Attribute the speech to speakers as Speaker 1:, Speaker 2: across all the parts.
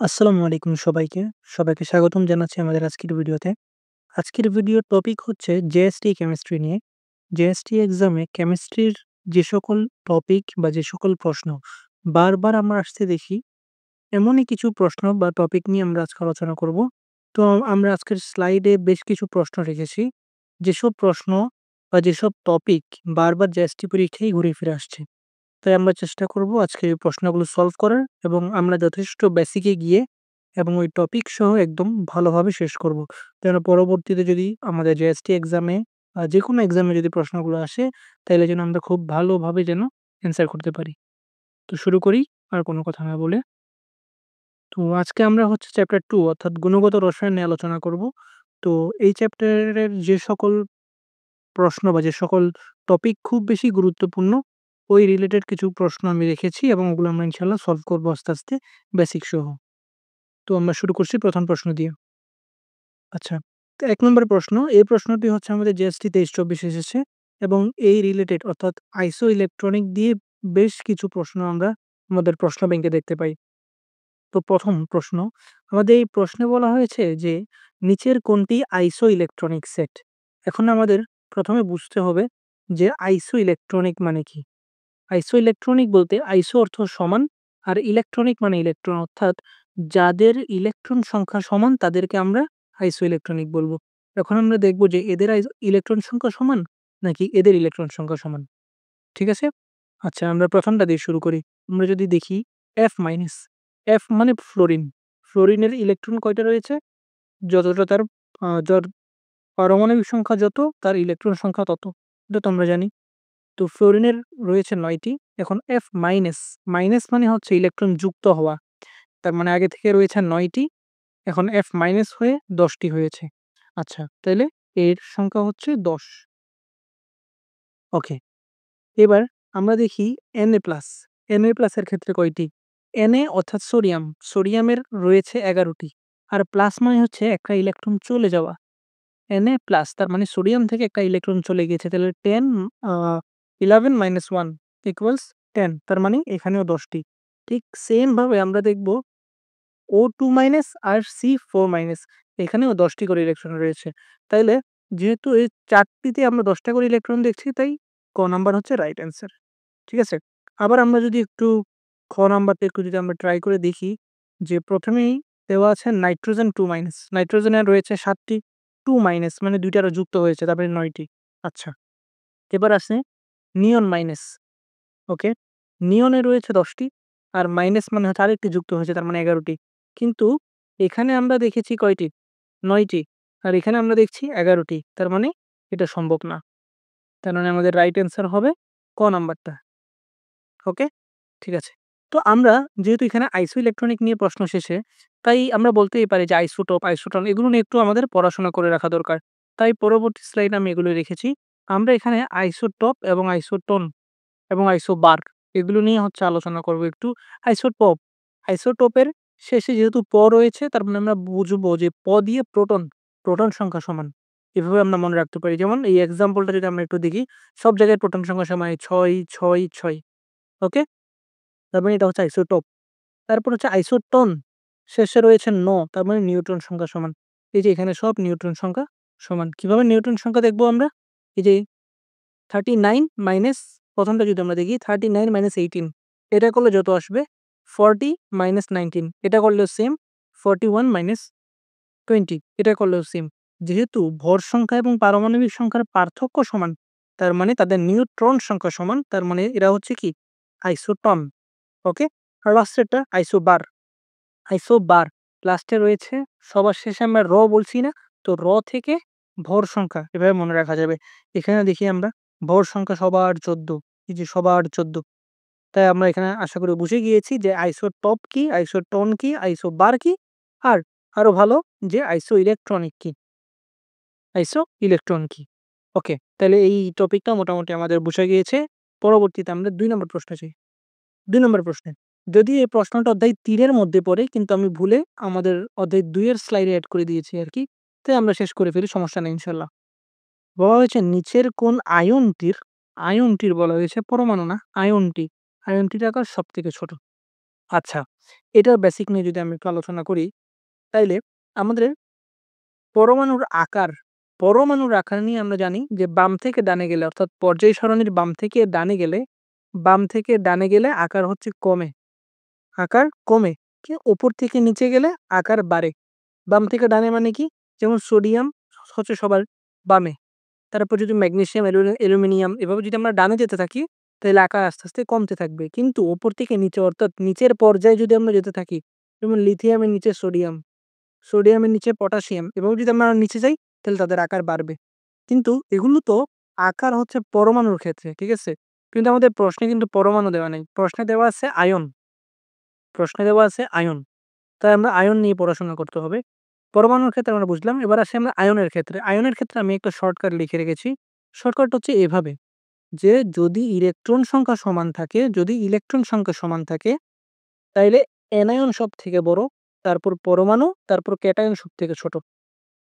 Speaker 1: আসসালামু আলাইকুম সবাইকে। সবাইকে স্বাগতম জানাচ্ছি আমাদের আজকের ভিডিওতে। আজকের ভিডিওর টপিক হচ্ছে জেএসটি কেমিস্ট্রি নিয়ে। জেএসটি এক্সামে কেমিস্ট্রির যে সকল টপিক বা যে সকল প্রশ্ন বারবার আমরা আসতে দেখি, এমনই কিছু প্রশ্ন বা টপিক নিয়ে আমরা আজকে আলোচনা করব। তো আমরা আজকের স্লাইডে বেশ কিছু প্রশ্ন রেখেছি। যেসব প্রশ্ন বা যেসব টপিক বারবার জেএসটি পরীক্ষায় ঘুরে ফিরে আসছে। তাই আমরা চেষ্টা করব আজকে এই প্রশ্নগুলো সলভ করার এবং আমরা যথেষ্ট বেসিকে গিয়ে এবং ওই টপিক সহ একদম ভালোভাবে শেষ করব। যেন পরবর্তীতে যদি আমাদের জেএসটি এক্সামে যেকোনো এক্সামে যদি প্রশ্নগুলো আসে, তাইলে যেন আমরা খুব ভালোভাবে যেন অ্যান্সার করতে পারি। তো শুরু করি আর কোনো কথা না বলে। তো আজকে আমরা হচ্ছে চ্যাপ্টার 2 অর্থাৎ গুণগত রসায়ন নিয়ে আলোচনা করব। তো এই চ্যাপ্টারের যে সকল প্রশ্ন বা যে সকল টপিক খুব বেশি গুরুত্বপূর্ণ, ওই রিলেটেড কিছু প্রশ্ন আমি রেখেছি এবং ওগুলো আমরা ইনশাআল্লাহ সলভ করব আস্তে, আস্তে বেসিক সহ। তো আমরা শুরু করছি ১ম প্রশ্ন দিয়ে। আচ্ছা, তো ১ নম্বর প্রশ্ন। এই প্রশ্নটি হচ্ছে আমাদের জিএসটি ২৩-২৪ এসেছে এবং এই রিলেটেড অর্থাৎ আইসো ইলেকট্রনিক দিয়ে বেশ কিছু প্রশ্ন আমরা আমাদের প্রশ্ন ব্যাংকে দেখতে পাই। তো ১ম প্রশ্ন, আমাদের এই প্রশ্নে বলা হয়েছে যে নিচের কোনটি আইসো ইলেকট্রনিক সেট? এখন আমাদের ১ম এ বুঝতে হবে যে আইসো ইলেকট্রনিক মানে কি? আইসো ইলেকট্রনিক বলতে আইসো অর্থ সমান আর ইলেকট্রনিক মানে ইলেকট্রন অর্থাৎ যাদের ইলেকট্রন সংখ্যা সমান তাদেরকে আমরা আইসো ইলেকট্রনিক বলব। এখন আমরা দেখব যে এদের ইলেকট্রন সংখ্যা সমান নাকি এদের ইলেকট্রন সংখ্যা সমান। ঠিক আছে? আচ্ছা, আমরা ১ম টা দিয়ে শুরু করি। আমরা যদি দেখি F মাইনাস, F মানে ফ্লোরিন। ফ্লোরিনের ইলেকট্রন কয়টা রয়েছে? যতটা তার যার পারমাণবিক সংখ্যা যত, তার ইলেকট্রন সংখ্যা তত। এটা তো আমরা জানি। তো ফ্লোরিনের রয়েছে ৯ টি। এখন F মাইনাস, মাইনাস মানে হচ্ছে ইলেকট্রন যুক্ত হওয়া। তার মানে আগে থেকে রয়েছে ৯ টি, এখন F মাইনাস হয়ে ১০ টি হয়েছে। আচ্ছা, তাইলে এর সংখ্যা হচ্ছে ১০। ওকে। এবার আমরা দেখি Na+, Na+ এর ক্ষেত্রে কয়টি? Na অর্থাৎ সোডিয়াম, সোডিয়ামের রয়েছে ১১ টি। আর প্লাস মানে হচ্ছে একটা ইলেকট্রন চলে যাওয়া। Na+ তার মানে সোডিয়াম থেকে একটা ইলেকট্রন চলে গিয়েছে। তাহলে 10 আ 11 - 1 = 10 তার মানে এখানেও ১০ টি। ঠিক সেম ভাবে আমরা দেখব O2- আর C4- এখানেও ১০ টি করে ইলেকট্রন রয়েছে। তাইলে যেহেতু এই ৪ টিতে আমরা ১০ টা করে ইলেকট্রন দেখছি তাই ক নাম্বার হচ্ছে রাইট অ্যান্সার। ঠিক আছে? আবার আমরা যদি একটু খ নাম্বারটা একটু যদি আমরা ট্রাই করে দেখি যে ১ম এই দেওয়া আছে নাইট্রোজেন 2- নাইট্রোজেনের রয়েছে ৭ টি, 2- মানে ২ টা আরো যুক্ত হয়েছে তারপরে ৯ টি। আচ্ছা, এবার আছে নিয়ন মাইনাস। ওকে। নিয়নে রয়েছে ১০ টি আর মাইনাস মানে হচ্ছে আরেকটি যুক্ত হয়েছে তার মানে ১১ টি। কিন্তু এখানে আমরা দেখেছি কয়টি? ৯ টি। আর এখানে আমরা দেখছি ১১ টি। তার মানে এটা সম্ভব না। তার মানে আমাদের রাইট অ্যান্সার হবে ক নাম্বারটা। ওকে? ঠিক আছে। তো আমরা যেহেতু এখানে আইসো ইলেকট্রনিক নিয়ে প্রশ্ন শেষে, তাই আমরা বলতেই পারি যে আইসোটোপ, আইসোটন এগুলো নিয়ে একটু আমাদের পড়াশোনা করে রাখা দরকার। তাই পরবর্তী স্লাইডে আমি এগুলো রেখেছি। আমরা এখানে আইসোটপ এবং আইসোটন এবং আইসোবার এগুলো নিয়ে হচ্ছে আলোচনা করব একটু। আইসোটোপ, আইসোটোপের শেষে যেহেতু রয়েছে তার মানে আমরা বুঝবো যে দিয়ে প্রোটন, প্রোটন সংখ্যা সমান। এভাবে আমরা মনে রাখতে পারি। যেমন এই এক্সাম্পলটা যদি আমরা একটু দেখি, সব জায়গায় প্রোটন সংখ্যা সমান ৬, ৬, ৬। ওকে? তার মানে এটা হচ্ছে আইসোটোপ। তারপর হচ্ছে আইসোটন, শেষে রয়েছে তার মানে নিউট্রন সংখ্যা সমান। এই যে এখানে সব নিউট্রন সংখ্যা সমান। কিভাবে নিউট্রন সংখ্যা দেখবো আমরা? এই যে 39 মাইনাস, ১ম টা যদি আমরা দেখি 39 - 18 এটা করলে যত আসবে 40 - 19 এটা করলেও সেম, 41 - 20 এটা করলেও সেম। যেহেতু ভর সংখ্যা এবং পারমাণবিক সংখ্যার পার্থক্য সমান, তার মানে তাদের নিউট্রন সংখ্যা সমান, তার মানে এরা হচ্ছে কি আইসোটন। ওকে? আর লাস্টেরটা আইসোবার, আইসোবার লাস্টে রয়েছে, সবার শেষে আমরা বলছি না? তো থেকে ভর সংখ্যা এভাবে মনে রাখা যাবে। এখানে দেখি আমরা ভর সংখ্যা সবার ১৪, এই যে সবার ১৪। তাই আমরা এখানে আশা করি বুঝে গিয়েছি যে আইসোটপ কি, আইসোটন কি, আইসোবার কি, আর আরো ভালো যে আইসো ইলেকট্রনিক কি, আইসো ইলেকট্রন কি। ওকে, তাহলে এই টপিকটা মোটামুটি আমাদের বুঝা গিয়েছে। পরবর্তীতে আমরা ২ নম্বর প্রশ্নে যাই। ২ নম্বর প্রশ্নে। যদিও এই প্রশ্নটা অধ্যায় ৩ এর মধ্যে পড়ে কিন্তু আমি ভুলে আমাদের অধ্যায় ২ এর স্লাইডে এড করে দিয়েছি আরকি। তাই আমরা শেষ করে ফেলি, সমস্যা নেই ইনশাআল্লাহ। বলা হয়েছে নিচের কোন আয়নটির বলা হয়েছে পরমাণু না, আয়নটির আকার সবথেকে ছোট। আচ্ছা, এটার বেসিক নিয়ে যদি আমি একটু আলোচনা করি, তাইলে আমাদের পরমাণুর আকার নিয়ে আমরা জানি যে বাম থেকে ডানে গেলে অর্থাৎ পর্যায় সারণীর বাম থেকে ডানে গেলে আকার হচ্ছে আকার কমে। উপর থেকে নিচে গেলে আকার বাড়ে। বাম থেকে ডানে মানে কি? যেমন সোডিয়াম হচ্ছে সবার বামে। তারপর যদি ম্যাগনেসিয়াম, অ্যালুমিনিয়াম এভাবে যদি আমরা ডানে যেতে থাকি, তাহলে আকার আস্তে, আস্তে কমতে থাকবে। কিন্তু উপর থেকে নিচে অর্থাৎ নিচের পর্যায়ে যদি আমরা যেতে থাকি, যেমন লিথিয়ামের নিচে সোডিয়াম, সোডিয়ামের নিচে পটাশিয়াম এভাবে যদি আমরা নিচে যাই, তাহলে তাদের আকার বাড়বে। কিন্তু এগুলো তো আকার হচ্ছে পরমাণুর ক্ষেত্রে, ঠিক আছে? কিন্তু আমাদের প্রশ্নে কিন্তু পরমাণু দেওয়া নেই। প্রশ্নে দেওয়া আছে আয়ন। তাই আমরা আয়ন নিয়ে পড়াশোনা করতে হবে। পরমাণুর ক্ষেত্রে আমরা বুঝলাম। এবার আসি আমরা আয়নের ক্ষেত্রে। আয়নের ক্ষেত্রে আমি একটা শর্টকাট লিখে রেখেছি। শর্টকাট হচ্ছে এভাবে যে যদি ইলেকট্রন সংখ্যা সমান থাকে তাইলে অ্যানায়ন সবথেকে বড়, তারপর পরমাণু, তারপর ক্যাটায়ন সবথেকে ছোট।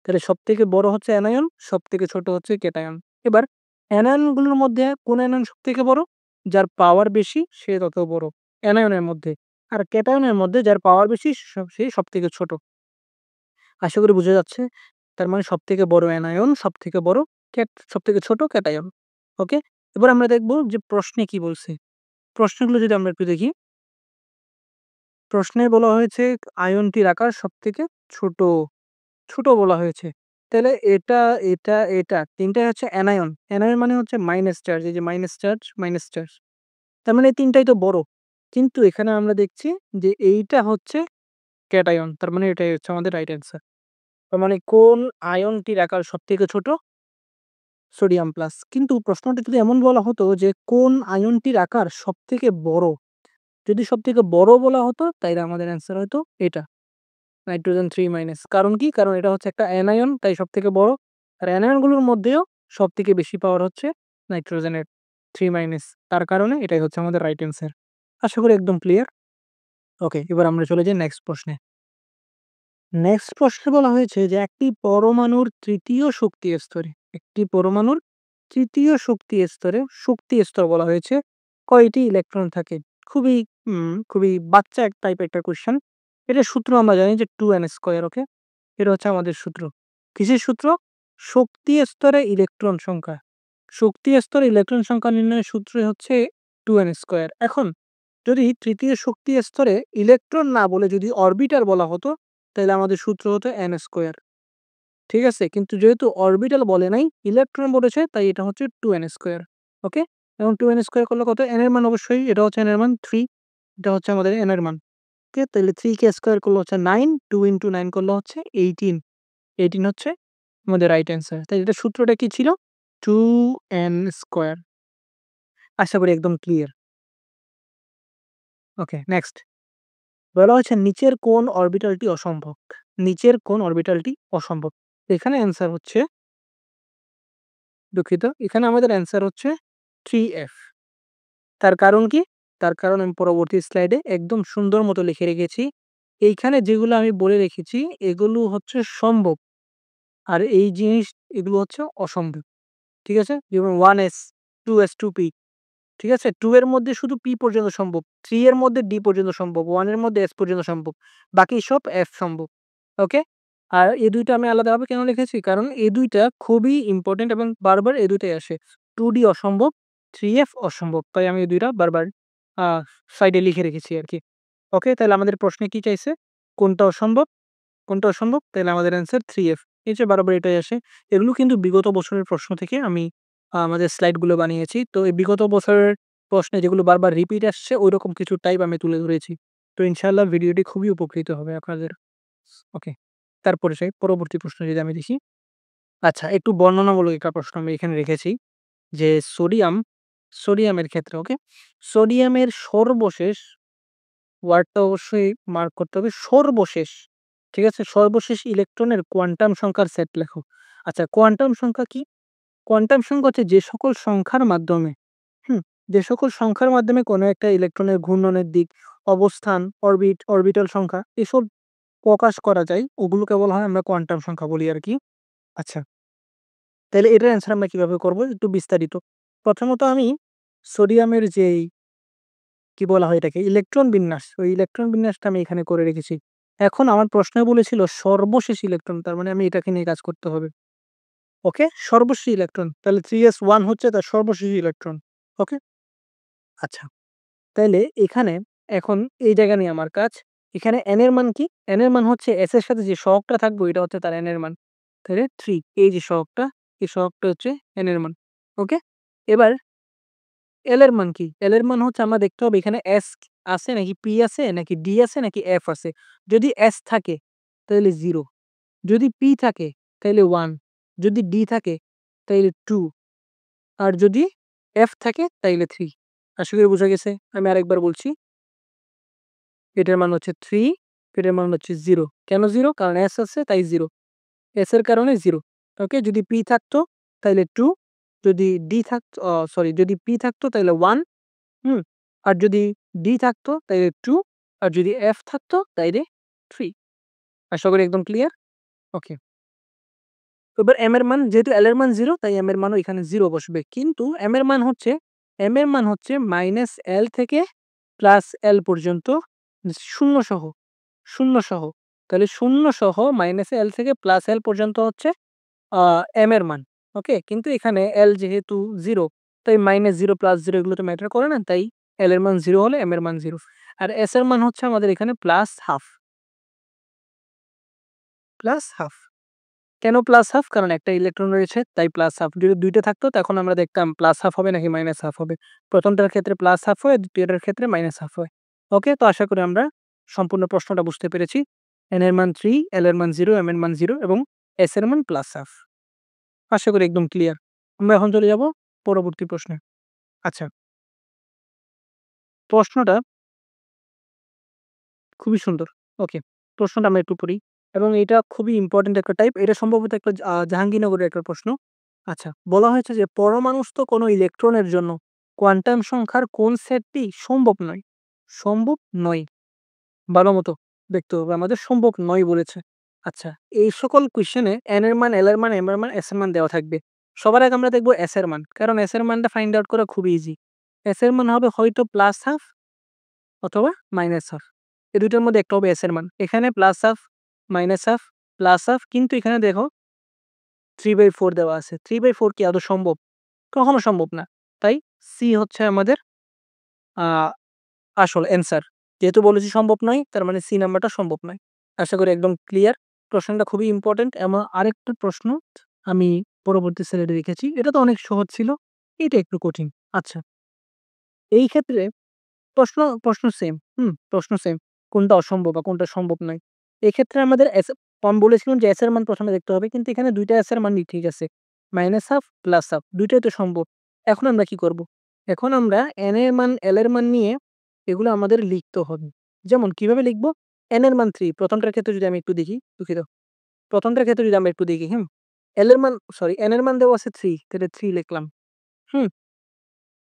Speaker 1: তাহলে সবথেকে বড় হচ্ছে অ্যানায়ন, সবথেকে ছোট হচ্ছে ক্যাটায়ন। এবার অ্যানায়নগুলোর মধ্যে কোন অ্যানায়ন সবথেকে বড়? যার পাওয়ার বেশি সে তত বড় অ্যানায়নের মধ্যে। আর ক্যাটায়নের মধ্যে যার পাওয়ার বেশি সে সবথেকে ছোট। আশা করি বুঝা যাচ্ছে। তার মানে সবথেকে বড় অ্যানায়ন, সবথেকে বড় সবথেকে ছোট ক্যাটায়ন। ওকে? এবার আমরা দেখব যে প্রশ্নে কি বলছে। প্রশ্নগুলো যদি আমরা একটু দেখি। প্রশ্নে বলা হয়েছে আয়নটির আকার সবথেকে ছোট, ছোট বলা হয়েছে। তাহলে এটা ৩ টাই হচ্ছে অ্যানায়ন। অ্যানায়ন মানে হচ্ছে মাইনাস চার্জ। এই যে মাইনাস চার্জ, মাইনাস চার্জ। তার মানে এই ৩ টাই তো বড়। কিন্তু এখানে আমরা দেখছি যে এইটা হচ্ছে ক্যাটায়ন। তার মানে এটাই হচ্ছে আমাদের রাইট অ্যান্সার। তার মানে কোন আয়নটির আকার সবথেকে ছোট? Sodium plus. কিন্তু প্রশ্নটা যদি এমন বলা হতো যে কোন আয়নটির আকার সবথেকে বড়? যদি সবথেকে বড় বলা হতো তাইলে আমাদের অ্যান্সার হয়তো এটা। Nitrogen 3 minus. কারণ কি? কারণ এটা হচ্ছে একটা অ্যানায়ন তাই সবথেকে বড়। আর অ্যানায়নগুলোর মধ্যেও সবথেকে বেশি পাওয়ার হচ্ছে নাইট্রোজেনের 3 মাইনাস। তার কারণে এটাই হচ্ছে আমাদের রাইট অ্যান্সার। আশা করি একদম ক্লিয়ার। ওকে, এবার আমরা চলে যাই নেক্সট প্রশ্নে। নেক্সট প্রশ্নে বলা হয়েছে যে একটি পরমাণুর তৃতীয় শক্তি স্তর বলা হয়েছে কয়টি ইলেকট্রন থাকে? খুবই বাচ্চা এক টাইপের একটা কোয়েশ্চেন। এটার সূত্র আমরা জানি যে 2n²। ওকে? এটা হচ্ছে আমাদের সূত্র। কিসের সূত্র? শক্তি স্তরে ইলেকট্রন সংখ্যা। শক্তি স্তরে ইলেকট্রন সংখ্যা নির্ণয়ের সূত্রই হচ্ছে 2n²। এখন যদি তৃতীয় শক্তি স্তরে ইলেকট্রন না বলে যদি অরবিটাল বলা হতো, তাইলে আমাদের সূত্র হতো n²। ঠিক আছে? কিন্তু যেহেতু অরবিটাল বলে নাই, ইলেকট্রন বলেছে তাই এটা হচ্ছে 2n²। ওকে? এবং 2n² করলে কত? n এর মান অবশ্যই এটা হচ্ছে n এর মান 3। এটা হচ্ছে আমাদের n এর মান। ওকে? তাইলে 3 কে স্কয়ার করলে হচ্ছে 9, 2 ইনটু 9 করলে হচ্ছে 18। 18 হচ্ছে আমাদের রাইট অ্যান্সার। তাই এটার সূত্রটা কি ছিল? 2n²। আশা করি একদম ক্লিয়ার। ওকে, নেক্সট। বলা হচ্ছে নিচের কোন অরবিটালটি অসম্ভব? এখানে অ্যান্সার হচ্ছে দুঃখিত। এখানে আমাদের অ্যান্সার হচ্ছে 3f। তার কারণ কি? তার কারণ আমি পরবর্তী স্লাইডে একদম সুন্দর মতো লিখে রেখেছি। এইখানে যেগুলো আমি বলে রেখেছি এগুলো হচ্ছে সম্ভব। আর এগুলো হচ্ছে অসম্ভব। ঠিক আছে? যেমন 1s, 2s, 2p। ঠিক আছে? 2 এর মধ্যে শুধু p পর্যন্ত সম্ভব। 3 এর মধ্যে d পর্যন্ত সম্ভব। 1 এর মধ্যে s পর্যন্ত সম্ভব। বাকি সব f সম্ভব। ওকে? আর এই ২ টা আমি আলাদাভাবে কেন লিখেছি? কারণ এই ২ টা খুবই ইম্পোর্টেন্ট এবং বারবার এই ২ টাই আসে। 2d অসম্ভব, 3f অসম্ভব। তাই আমি এই ২ টা বারবার আ সাইডে লিখে রেখেছি আরকি। ওকে? তাহলে আমাদের প্রশ্নে কি চাইছে? কোনটা অসম্ভব? কোনটা অসম্ভব? তাইলে আমাদের অ্যান্সার 3f। এই যে বারবার এটাই আসে। এগুলো কিন্তু বিগত বছরের প্রশ্ন থেকে আমি আমাদের স্লাইডগুলো বানিয়েছি। তো এই বিগত বছরের প্রশ্নে যেগুলো বারবার রিপিট আসছে ঐরকম কিছু টাইপ আমি তুলে ধরেছি। তো ইনশাআল্লাহ ভিডিওটি খুবই উপকৃত হবে আপনাদের। ওকে। তারপরে যাই পরবর্তী প্রশ্ন যদি আমি দেখি। আচ্ছা, একটু বর্ণনামূলক একটা প্রশ্ন আমি এখানে রেখেছি যে সোডিয়ামের ক্ষেত্রে। ওকে? সোডিয়ামের সর্বশেষ ওয়ার্ডটা অবশ্যই মার্ক করতে হবে। সর্বশেষ। ঠিক আছে? সর্বশেষ ইলেকট্রনের কোয়ান্টাম সংখ্যার সেট লেখো। আচ্ছা, কোয়ান্টাম সংখ্যা কি? কোয়ান্টাম সংখ্যা হচ্ছে হুম, যে সকল সংখ্যার মাধ্যমে কোনো একটা ইলেকট্রনের ঘূর্ণনের দিক, অবস্থান, অরবিটাল সংখ্যা এসব প্রকাশ করা যায় ওগুলোকে বলা হয় আমরা কোয়ান্টাম সংখ্যা বলি আরকি। আচ্ছা, তাইলে এটার অ্যান্সার আমরা কিভাবে করব একটু বিস্তারিত। প্রথমত আমি সোডিয়ামের যেই কি বলা হয় এটাকে? ইলেকট্রন বিন্যাস। ওই ইলেকট্রন বিন্যাসটা আমি এখানে করে রেখেছি। এখন আমার প্রশ্নে বলেছিল সর্বশেষ ইলেকট্রন। তার মানে আমি এটাকে নিয়ে কাজ করতে হবে। ওকে? সর্বশেষ ইলেকট্রন। তাহলে 3s1 হচ্ছে তার সর্বশেষ ইলেকট্রন। ওকে? আচ্ছা। তাইলে এখানে এখন এই জায়গা নিয়ে আমার কাজ। এখানে n এর মান কি? n এর মান হচ্ছে s এর সাথে যে সহগটা থাকবে এটা হচ্ছে তার n এর মান। তাহলে 3 এই যে সহগটা, এই সহগটা হচ্ছে n এর মান। ওকে? এবার L এর মান কি? L এর মান হচ্ছে আমরা দেখতে হবে এখানে S আছে নাকি P আছে নাকি D আছে নাকি F আছে। যদি S থাকে তাইলে 0, যদি P থাকে তাইলে 1, যদি D থাকে তাইলে 2 আর যদি F থাকে তাইলে 3। আশা করি বুঝা গেছে। আমি আরেকবার বলছি। এটার মান হচ্ছে 3, এটার মান হচ্ছে 0। কেন 0? কারণ S আছে তাই 0। S এর কারণে 0। ওকে? যদি P থাকতো তাইলে 2, যদি D থাকতো সরি যদি P থাকতো তাইলে 1, হুম? আর যদি D থাকতো তাইলে 2 আর যদি F থাকতো তাইলে 3। আশা করি একদম ক্লিয়ার? ওকে। এবার M এর মান যেহেতু L এর মান 0 তাই M এর মানও এখানে 0 বসবে। কিন্তু M এর মান হচ্ছে -L থেকে +L পর্যন্ত 0 সহ, 0 সহ। তাহলে 0 সহ -L থেকে +L পর্যন্ত হচ্ছে আ M এর মান। ওকে? কিন্তু এখানে L যেহেতু 0 তাই -0 +0 এগুলো তো ম্যাটার করে না। তাই L এর মান 0 হলে M এর মান 0। আর S এর মান হচ্ছে আমাদের এখানে +½ +½ কেন +½ কারণ একটা ইলেকট্রন রয়েছে তাই +½ যদি ২ টা থাকতো তখন আমরা দেখতাম +½ হবে নাকি -½ হবে। প্রথমটার ক্ষেত্রে +½ হয়, দ্বিতীয়টার ক্ষেত্রে -½ হয়। ওকে? তো আশা করি আমরা সম্পূর্ণ প্রশ্নটা বুঝতে পেরেছি। n এর মান 3, L এর মান 0, M এর মান 0 এবং S এর মান +½ আশা করি একদম ক্লিয়ার। আমরা এখন চলে যাব পরবর্তী প্রশ্নে। আচ্ছা, প্রশ্নটা খুবই সুন্দর। ওকে, প্রশ্নটা আমরা একটু পড়ি এবং এটা খুবই ইম্পোর্টেন্ট একটা টাইপ। এটা সম্ভবত একটা জাহাঙ্গীরনগরের একটা প্রশ্ন। আচ্ছা, বলা হয়েছে যে পরমাণুস্থ কোনো ইলেকট্রনের জন্য কোয়ান্টাম সংখ্যার কোন সেটটি সম্ভব নয়? সম্ভব নয়। ভালোমতো দেখতে হবে আমাদের সম্ভব নয় বলেছে। আচ্ছা, এই সকল কোয়েশ্চেনে n এর মান, l এর মান, m এর মান, s এর মান দেওয়া থাকবে। সবার আগে আমরা দেখব s এর মান। কারণ s এর মানটা ফাইন্ড আউট করা খুবই ইজি। s এর মান হবে হয়তো +½ অথবা -½ এই ২ টার মধ্যে একটা হবে s এর মান। এখানে +½ -½ +½ কিন্তু এখানে দেখো 3/4 দেওয়া আছে। 3/4 কি আদৌ সম্ভব? কখনো সম্ভব না। তাই C হচ্ছে আমাদের আ আসল অ্যান্সার। যেহেতু বলেছি সম্ভব নয়, তার মানে সি নাম্বারটা সম্ভব নয়। আশা করি একদম ক্লিয়ার। প্রশ্নটা খুবই ইম্পোর্টেন্ট এবং আরেকটা প্রশ্ন আমি পরবর্তী স্লাইডে রেখেছি। এটা তো অনেক সহজ ছিল। এটা একটু কঠিন। আচ্ছা, এই ক্ষেত্রে প্রশ্ন সেম। প্রশ্ন সেম। কোনটা অসম্ভব বা কোনটা সম্ভব নয়। এক্ষেত্রে আমাদের আমি বলেছিলাম যে এস এর মান ১ম এ দেখতে হবে। কিন্তু এখানে ২ টা এস এর মানই ঠিক আছে। -½ +½ ২ টাই তো সম্ভব। এখন আমরা কি করব? এখন আমরা n এর মান, l এর মান নিয়ে এগুলো আমাদের লিখতে হবে। যেমন কিভাবে লিখব? n এর মান 3 প্রথমটার ক্ষেত্রে যদি আমি একটু দেখি, দুঃখিত। প্রথমটার ক্ষেত্রে যদি আমরা একটু দেখি, l এর মান n এর মান দেওয়া আছে 3 তাহলে 3 লিখলাম। হুম?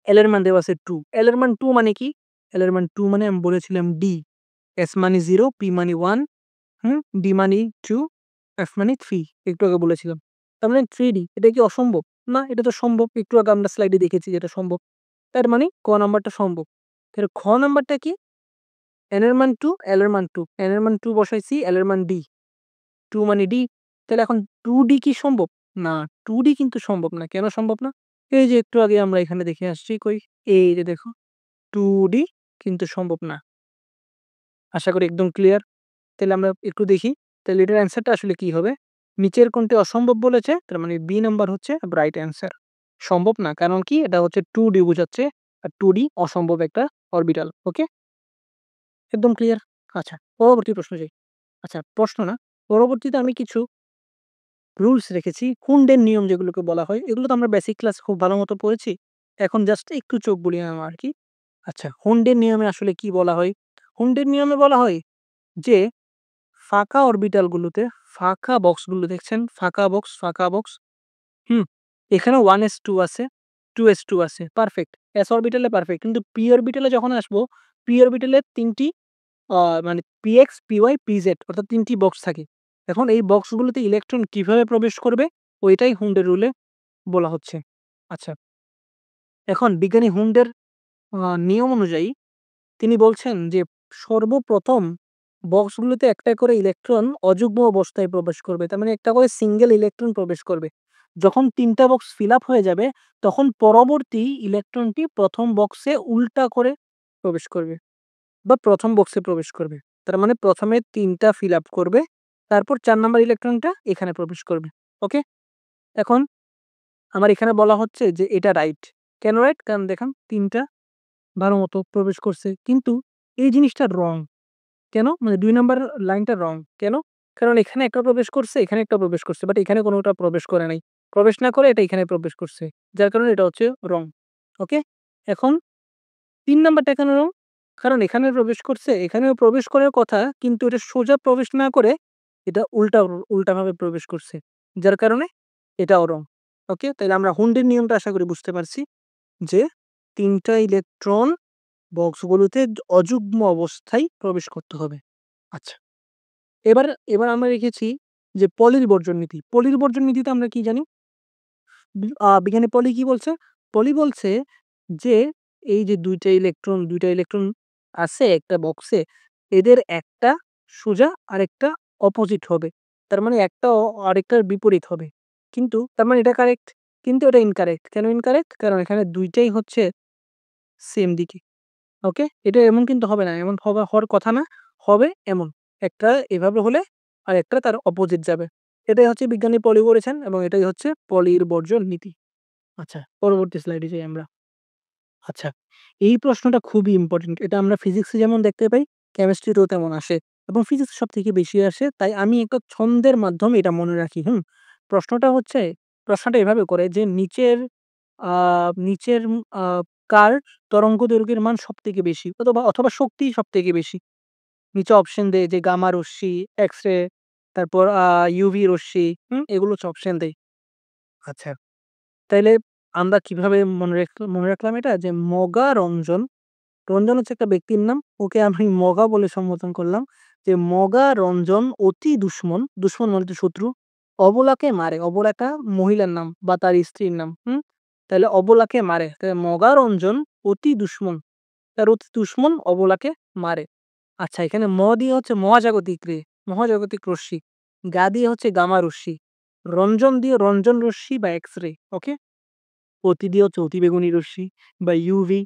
Speaker 1: L এর মান দেওয়া আছে 2। L এর মান 2 মানে কি? L এর মান 2 মানে আমি বলেছিলাম D, S মানে 0, P মানে 1, D মানে 2, F মানে 3 একটু আগে বলেছিলাম। তার মানে 3D এটা কি অসম্ভব? না, এটা তো সম্ভব। একটু আগে আমরা স্লাইডে দেখেছি যে এটা সম্ভব। তার মানে ক নাম্বারটা সম্ভব। তাহলে খ নাম্বারটা কি? N এর মান 2, L এর মান 2। N এর মান 2 বসাইছি, L এর মান D। 2 মানে D। তাহলে এখন 2D কি সম্ভব? না, 2D কিন্তু সম্ভব না। কেন সম্ভব না? এই যে একটু আগে আমরা এখানে দেখে আসছি কই? এই যে দেখো 2D কিন্তু সম্ভব না। আশা করি একদম ক্লিয়ার। তাইলে আমরা একটু দেখি। তাইলে এটার অ্যান্সারটা আসলে কি হবে? নিচের কোনটি অসম্ভব বলেছে? তার মানে বি নাম্বার হচ্ছে রাইট অ্যান্সার। সম্ভব না। কারণ কি? এটা হচ্ছে 2D বুঝাচ্ছে। আর 2D অসম্ভব একটা অরবিটাল। ওকে? একদম ক্লিয়ার? আচ্ছা, পরবর্তী প্রশ্ন যাই। আচ্ছা, প্রশ্ন না। পরবর্তীতে আমি কিছু রুলস রেখেছি। কুন্ডের নিয়ম যেগুলোকে বলা হয়, এগুলো তো আমরা বেসিক ক্লাস খুব ভালো মতো পড়েছি। এখন জাস্ট একটু চোখ বুলিয়ে নেওয়া আরকি। আচ্ছা, হুন্ডের নিয়মে আসলে কি বলা হয়? হুন্ডের নিয়মে বলা হয় যে ফাঁকা অরবিটালগুলোতে ফাঁকা বক্সগুলো দেখছেন? ফাঁকা বক্স। হুম? এখানে 1s2 আছে, 2s2 আছে। পারফেক্ট। s অরবিটালে পারফেক্ট। কিন্তু p অরবিটালে যখন আসবো, p অরবিটালে ৩ টি আ মানে px, py, pz অর্থাৎ ৩ টি বক্স থাকে। এখন এই বক্সগুলোতে ইলেকট্রন কিভাবে প্রবেশ করবে? ওইটাই হুন্ডের রুলে বলা হচ্ছে। আচ্ছা, এখন বিজ্ঞানী হুন্ডের নিয়ম অনুযায়ী তিনি বলছেন যে সর্বপ্রথম বক্সগুলোতে একটা করে ইলেকট্রন অযুগ্ম অবস্থায় প্রবেশ করবে। তার মানে একটা করে সিঙ্গেল ইলেকট্রন প্রবেশ করবে। যখন ৩ টা বক্স ফিল আপ হয়ে যাবে তখন পরবর্তী ইলেকট্রনটি ১ম বক্সে উল্টা করে প্রবেশ করবে বা ১ম বক্সে প্রবেশ করবে। তার মানে ১ম এ ৩ টা ফিল আপ করবে। তারপর ৪ নাম্বার ইলেকট্রনটা এখানে প্রবেশ করবে। ওকে? এখন আমার এখানে বলা হচ্ছে যে এটা রাইট। কেন রাইট? কারণ দেখেন ৩ টা ভালোমতো প্রবেশ করছে। কিন্তু এই জিনিসটা রং। কেন? মানে ২ নাম্বার লাইনটা রং। কেন? কারণ এখানে একটা প্রবেশ করছে, এখানে একটা প্রবেশ করছে। বাট এখানে কোনটা প্রবেশ করে নাই। প্রবেশ না করে এটা এখানে প্রবেশ করছে। যার কারণে এটা হচ্ছে রং। ওকে? এখন ৩ নাম্বারটা কেন রং? কারণ এখানে প্রবেশ করছে, এখানেও প্রবেশ করার কথা কিন্তু এটা সোজা প্রবেশ না করে এটা উল্টাভাবে প্রবেশ করছে। যার কারণে এটাও রং। ওকে? তাইলে আমরা হুন্ডের নিয়মটা আশা করি বুঝতে পারছি যে ৩ টা ইলেকট্রন বক্সগুলোতে অযুগ্ম অবস্থায় প্রবেশ করতে হবে। আচ্ছা। এবার এবার আমরা রেখেছি যে পলির বর্জন নীতি। পলির বর্জন নীতিতে আমরা কি জানি? বিজ্ঞানী পলি কি বলছে? পলি বলছে যে এই যে ২ টা ইলেকট্রন আছে একটা বক্সে, এদের একটা সোজা আরেকটা অপোজিট হবে। তার মানে একটা আরেকটার বিপরীত হবে। কিন্তু তার মানে এটা কারেক্ট। কিন্তু এটা ইনকারেক্ট। কেন ইনকারেক্ট? কারণ এখানে ২ টাই হচ্ছে সেম দিকে। ওকে? এটা এমন কিন্তু হবে না। এমন হওয়ার কথা না। হবে এমন। একটা এভাবে হলে আরেকটা তার অপোজিট যাবে। এটাই হচ্ছে বিজ্ঞানী পলি বলেছেন এবং এটাই হচ্ছে পলির বর্জন নীতি। আচ্ছা, পরবর্তী স্লাইডে যাই আমরা। আচ্ছা, এই প্রশ্নটা খুবই ইম্পোর্টেন্ট। এটা আমরা ফিজিক্সে যেমন দেখতে পাই, কেমিস্ট্রিতেও তেমন আসে এবং ফিজিক্স সবথেকে বেশি আসে। তাই আমি একটা ছন্দের মাধ্যমে এটা মনে রাখি, হুম? প্রশ্নটা হচ্ছে প্রশ্নটা এভাবে করে যে আ নিচের আ কার তরঙ্গদৈর্ঘ্যের মান সবথেকে বেশি অথবা শক্তি সবথেকে বেশি? নিচে অপশন দেয় যে গামা রশ্মি, এক্স-রে, তারপর ইউভি রশ্মি, এগুলো হচ্ছে অপশন দেয়। আচ্ছা। তাইলে আমরা কিভাবে মনে রাখলাম এটা? যে মগা রঞ্জন, রঞ্জন হচ্ছে একটা ব্যক্তির নাম। ওকে আমি মগা বলে সম্বোধন করলাম। যে মগা রঞ্জন অতি দুশমন, দুশমন মানে তো শত্রু। অবলাকে মারে। অবলা একটা মহিলার নাম বা তার স্ত্রীর নাম। তাইলে অবলাকে মারে। তাইলে মগা রঞ্জন অতি দুশমন। তার অতি দুশমন অবলাকে মারে। আচ্ছা এখানে দিয়ে হচ্ছে মহাজাগতিক রশ্মি। গা দিয়ে হচ্ছে গামা রশ্মি। রঞ্জন দিয়ে রঞ্জন রশ্মি বা এক্স-রে। ওকে? অতি দিয়ে হচ্ছে অতিবেগুনি রশ্মি বা ইউভি।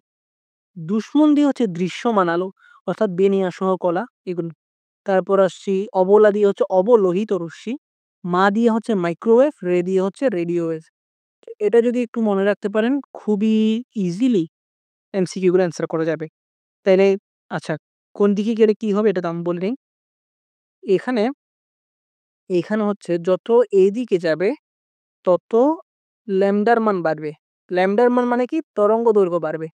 Speaker 1: দুশমন দিয়ে হচ্ছে দৃশ্যমান আলো অর্থাৎ বেনিয়া সহ কলা এগুলো। তারপর আসছি অবলা দিয়ে হচ্ছে অবলোহিত রশ্মি। মা দিয়ে হচ্ছে মাইক্রোওয়েভ, রে দিয়ে হচ্ছে রেডিও ওয়েভ। এটা যদি একটু মনে রাখতে পারেন খুবই ইজিলি এমসিকিউ গুলো অ্যান্সার করা যাবে। তাইলে আচ্ছা কোন দিকে গেলে কি হবে এটা তো আমি বলে নেই। এখানে, এখানে হচ্ছে যত এদিকে যাবে তত ল্যামডার মান বাড়বে। ল্যামডার মান মানে কি? তরঙ্গ দৈর্ঘ্য বাড়বে।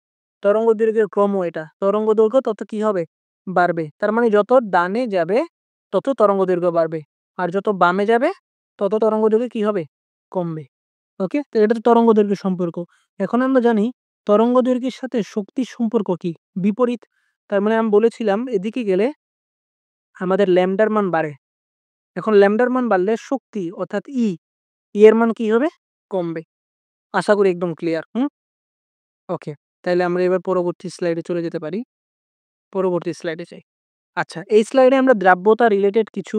Speaker 1: তরঙ্গ দৈর্ঘ্যের ক্রমও এটা। তরঙ্গ দৈর্ঘ্য তত কি হবে? বাড়বে। তার মানে যত ডানে যাবে তত তরঙ্গ দৈর্ঘ্য বাড়বে। আর যত বামে যাবে তত তরঙ্গ দৈর্ঘ্য কি হবে? কমবে। ওকে? তো এটা তো তরঙ্গ দৈর্ঘ্যের সম্পর্ক। এখন আমরা জানি তরঙ্গ দৈর্ঘ্যের সাথে শক্তির সম্পর্ক কি? বিপরীত। তার মানে আমি বলেছিলাম এদিকে গেলে আমাদের ল্যামডার মান বাড়ে। এখন ল্যামডার মান বাড়লে শক্তি অর্থাৎ এর মান কি হবে? কমবে। আশা করি একদম ক্লিয়ার। ওকে। তাইলে আমরা এবার পরবর্তী স্লাইডে চলে যেতে পারি। পরবর্তী স্লাইডে যাই। আচ্ছা, এই স্লাইডে আমরা দ্রাব্যতা রিলেটেড কিছু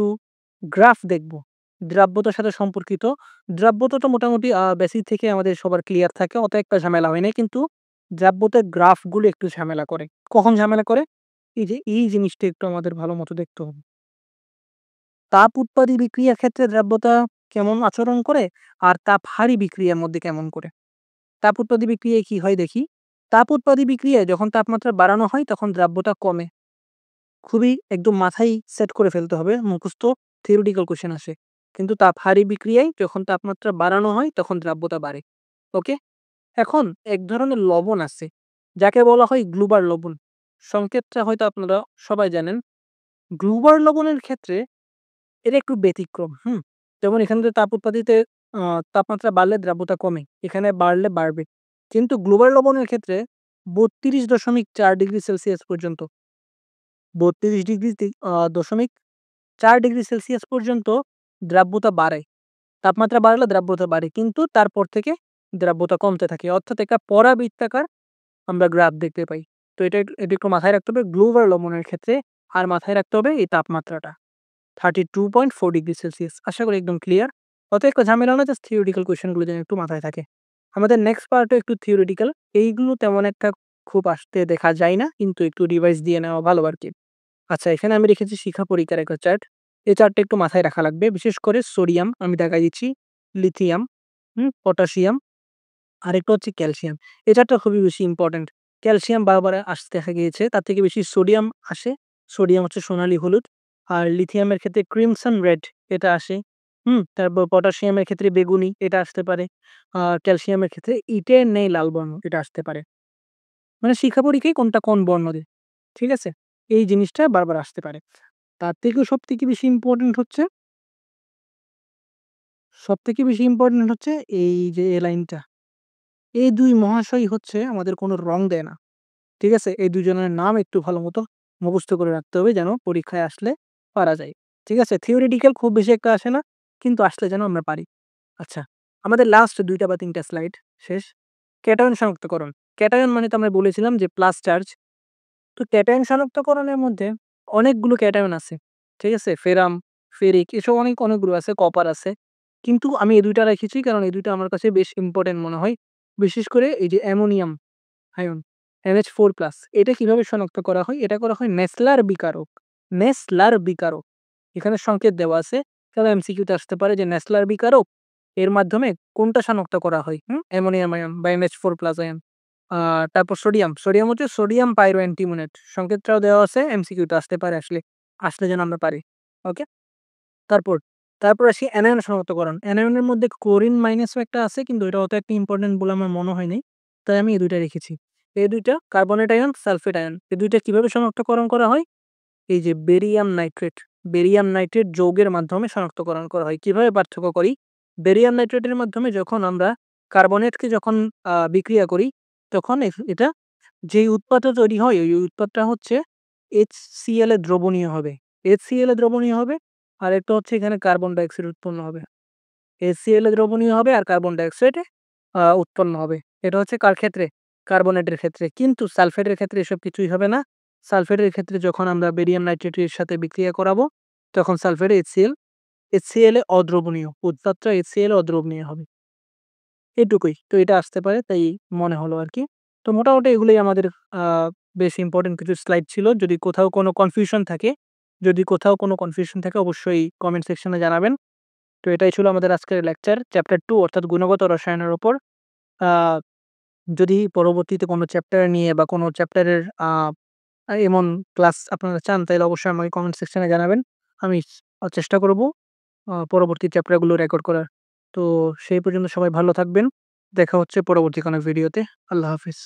Speaker 1: গ্রাফ দেখব। দ্রাব্যতার সাথে সম্পর্কিত। দ্রাব্যতা তো মোটামুটি বেসিক থেকে আমাদের সবার ক্লিয়ার থাকে। অত একটা ঝামেলা হয় নাই। কিন্তু দ্রাব্যতার গ্রাফগুলো একটু ঝামেলা করে। কখন ঝামেলা করে? এই যে এই জিনিসটা একটু আমাদের ভালোমতো দেখতে হবে। তাপ উৎপাদী বিক্রিয়ার ক্ষেত্রে দ্রাব্যতা কেমন আচরণ করে? আর তাপ হারি বিক্রিয়ার মধ্যে কেমন করে? তাপ উৎপাদী বিক্রিয়ায় কি হয় দেখি। তাপ উৎপাদী বিক্রিয়ায় যখন তাপমাত্রা বাড়ানো হয় তখন দ্রাব্যতা কমে। খুবই একদম মাথায় সেট করে ফেলতে হবে। মুখস্থ থিওরিটিক্যাল কোয়েশ্চেন আসে। কিন্তু তাপহারী বিক্রিয়ায় যখন তাপমাত্রা বাড়ানো হয় তখন দ্রাব্যতা বাড়ে। ওকে? এখন এক ধরনের লবণ আছে যাকে বলা হয় গ্লুবার লবণ। সংকেতটা হয়তো আপনারা সবাই জানেন। গ্লুবার লবণের ক্ষেত্রে এটা একটু ব্যতিক্রম। যেমন এখানে তো তাপ উৎপাদিতে আ তাপমাত্রা বাড়লে দ্রাব্যতা কমে। এখানে বাড়লে বাড়বে। কিন্তু গ্লোবাল লবণের ক্ষেত্রে ৩২.৪ ডিগ্রি সেলসিয়াস পর্যন্ত ৩২ ডিগ্রি তি আ দশমিক ৪ ডিগ্রি সেলসিয়াস পর্যন্ত দ্রাব্যতা বাড়ে। তাপমাত্রা বাড়লে দ্রাব্যতা বাড়ে। কিন্তু তারপর থেকে দ্রাব্যতা কমতে থাকে। অর্থাৎ একটা পরাবৃত্তাকার আমরা গ্রাফ দেখতে পাই। তো এটা একটু মাথায় রাখতে হবে গ্লোবাল ওয়ার্মিং এর ক্ষেত্রে। আর মাথায় রাখতে হবে এই তাপমাত্রাটা 32.4 ডিগ্রি সেলসিয়াস। আশা করি একদম ক্লিয়ার। অত একটা ঝামেলা না, জাস্ট থিওরিটিক্যাল কোয়েশ্চেন গুলো যেন একটু মাথায় থাকে। আমাদের নেক্সট পার্টও একটু থিওরিটিক্যাল। এইগুলো তেমন একটা খুব আসতে দেখা যায় না, কিন্তু একটু রিভাইজ দিয়ে নেওয়া ভালো আরকি। আচ্ছা, এখানে আমি রেখেছি শিখা পরীক্ষার একটা চার্ট। এই চার্টটা একটু মাথায় রাখা লাগবে। বিশেষ করে সোডিয়াম আমি দেখাই দিচ্ছি, লিথিয়াম, পটাশিয়াম, আরেকটা হচ্ছে ক্যালসিয়াম। এই চারটা খুবই বেশি ইম্পোর্টেন্ট। ক্যালসিয়াম বারবার আসতে দেখা গিয়েছে। তার থেকে বেশি সোডিয়াম আসে। সোডিয়াম হচ্ছে সোনালী হলুদ। আর লিথিয়ামের ক্ষেত্রে ক্রিমসন রেড এটা আসে। তারপর পটাশিয়ামের ক্ষেত্রে বেগুনি এটা আসতে পারে। আর ক্যালসিয়ামের ক্ষেত্রে ইটের ন্যায় লাল বর্ণ এটা আসতে পারে। মানে শিখা পরীক্ষায় কোনটা কোন বর্ণ দেয়। ঠিক আছে? এই জিনিসটা বারবার আসতে পারে। তার থেকেও সবথেকে বেশি ইম্পোর্টেন্ট হচ্ছে এই যে এ লাইনটা। এই ২ মহাশয় হচ্ছে আমাদের কোনো রং দেয় না। ঠিক আছে? এই ২ জনের নাম একটু ভালোমতো মুখস্থ করে রাখতে হবে যেন পরীক্ষায় আসলে পারা যায়। ঠিক আছে? থিওরিটিক্যাল খুব বেশি একটা আসে না, কিন্তু আসলে যেন আমরা পারি। আচ্ছা, আমাদের লাস্ট ২ টা বা ৩ টা স্লাইড শেষ। ক্যাটায়ন শনাক্তকরণ। ক্যাটায়ন মানে তো আমরা বলেছিলাম যে প্লাস চার্জ। তো ক্যাটায়ন শনাক্তকরণের মধ্যে অনেকগুলো ক্যাটায়ন আছে। ঠিক আছে? ফেরাম, ফেরিক এসব অনেকগুলো আছে, কপার আছে। কিন্তু আমি এই ২ টা রেখেছি কারণ এই ২ টা আমার কাছে বেশ ইম্পোর্টেন্ট মনে হয়। বিশেষ করে এই যে অ্যামোনিয়াম আয়ন NH4+ এটা কিভাবে শনাক্ত করা হয়? এটা করা হয় নেসলার বিকারক। নেসলার বিকারক। এখানে সংকেত দেওয়া আছে। তাহলে এমসিকিউতে আসতে পারে যে নেসলার বিকারক এর মাধ্যমে কোনটা শনাক্ত করা হয়? অ্যামোনিয়াম আয়ন বা NH4+ আয়ন। তারপর সোডিয়াম। সোডিয়াম হচ্ছে সোডিয়াম পাইরোঅ্যান্টিমোনেট। সংকেতটাও দেওয়া আছে, এমসিকিউতে আসতে পারে আসলে যেন আমরা পারি। ওকে? তারপর, তারপর আসি অ্যানায়ন শনাক্তকরণ। অ্যানায়নের মধ্যে ক্লোরিন মাইনাসও একটা আছে, কিন্তু এটা অত একটা ইম্পোর্টেন্ট বলে আমার মনে হয় নাই। তাই আমি এই ২ টা রেখেছি। এই ২ টা কার্বনেট আয়ন, সালফেট আয়ন। এই ২ টা কিভাবে শনাক্তকরণ করা হয়? এই যে বেরিয়াম নাইট্রেট যৌগের মাধ্যমে শনাক্তকরণ করা হয়। কিভাবে পার্থক্য করি? বেরিয়াম নাইট্রেটের মাধ্যমে যখন আমরা কার্বনেটকে যখন বিক্রিয়া করি, তখন এটা যেই উৎপাদটা তৈরি হয়, ওই উৎপাদটা হচ্ছে HCl এ দ্রবণীয় হবে। HCl এ দ্রবণীয় হবে। আরেকটা হচ্ছে এখানে কার্বন ডাই অক্সাইড উৎপন্ন হবে। HCl এ দ্রবণীয় হবে আর কার্বন ডাই অক্সাইড উৎপন্ন হবে। এটা হচ্ছে কার ক্ষেত্রে? কার্বনেটের ক্ষেত্রে। কিন্তু সালফেটের ক্ষেত্রে এসব কিছুই হবে না। সালফেটের ক্ষেত্রে যখন আমরা বেরিয়াম নাইট্রেটের সাথে বিক্রিয়া করাবো, তখন সালফেট HCl এ অদ্রবণীয়। উৎপাদটা HCl এ অদ্রবণীয় হবে। এটুকুই। তো এটা আসতে পারে তাই মনে হলো আরকি। তো মোটামুটি এগুলোই আমাদের আ বেশ ইম্পোর্টেন্ট কিছু স্লাইড ছিল। যদি কোথাও কোনো কনফিউশন থাকে অবশ্যই কমেন্ট সেকশনে জানাবেন। তো এটাই ছিল আমাদের আজকের লেকচার চ্যাপ্টার 2 অর্থাৎ গুণগত রসায়নের উপর। আ যদি পরবর্তীতে কোনো চ্যাপ্টার নিয়ে বা কোনো চ্যাপ্টারের এমন ক্লাস আপনারা চান তাইলে অবশ্যই আমাকে কমেন্ট সেকশনে জানাবেন। আমি চেষ্টা করব পরবর্তী চ্যাপ্টারগুলো রেকর্ড করার। তো সেই পর্যন্ত সবাই ভালো থাকবেন। দেখা হচ্ছে পরবর্তী কোনো ভিডিওতে। আল্লাহ হাফিজ।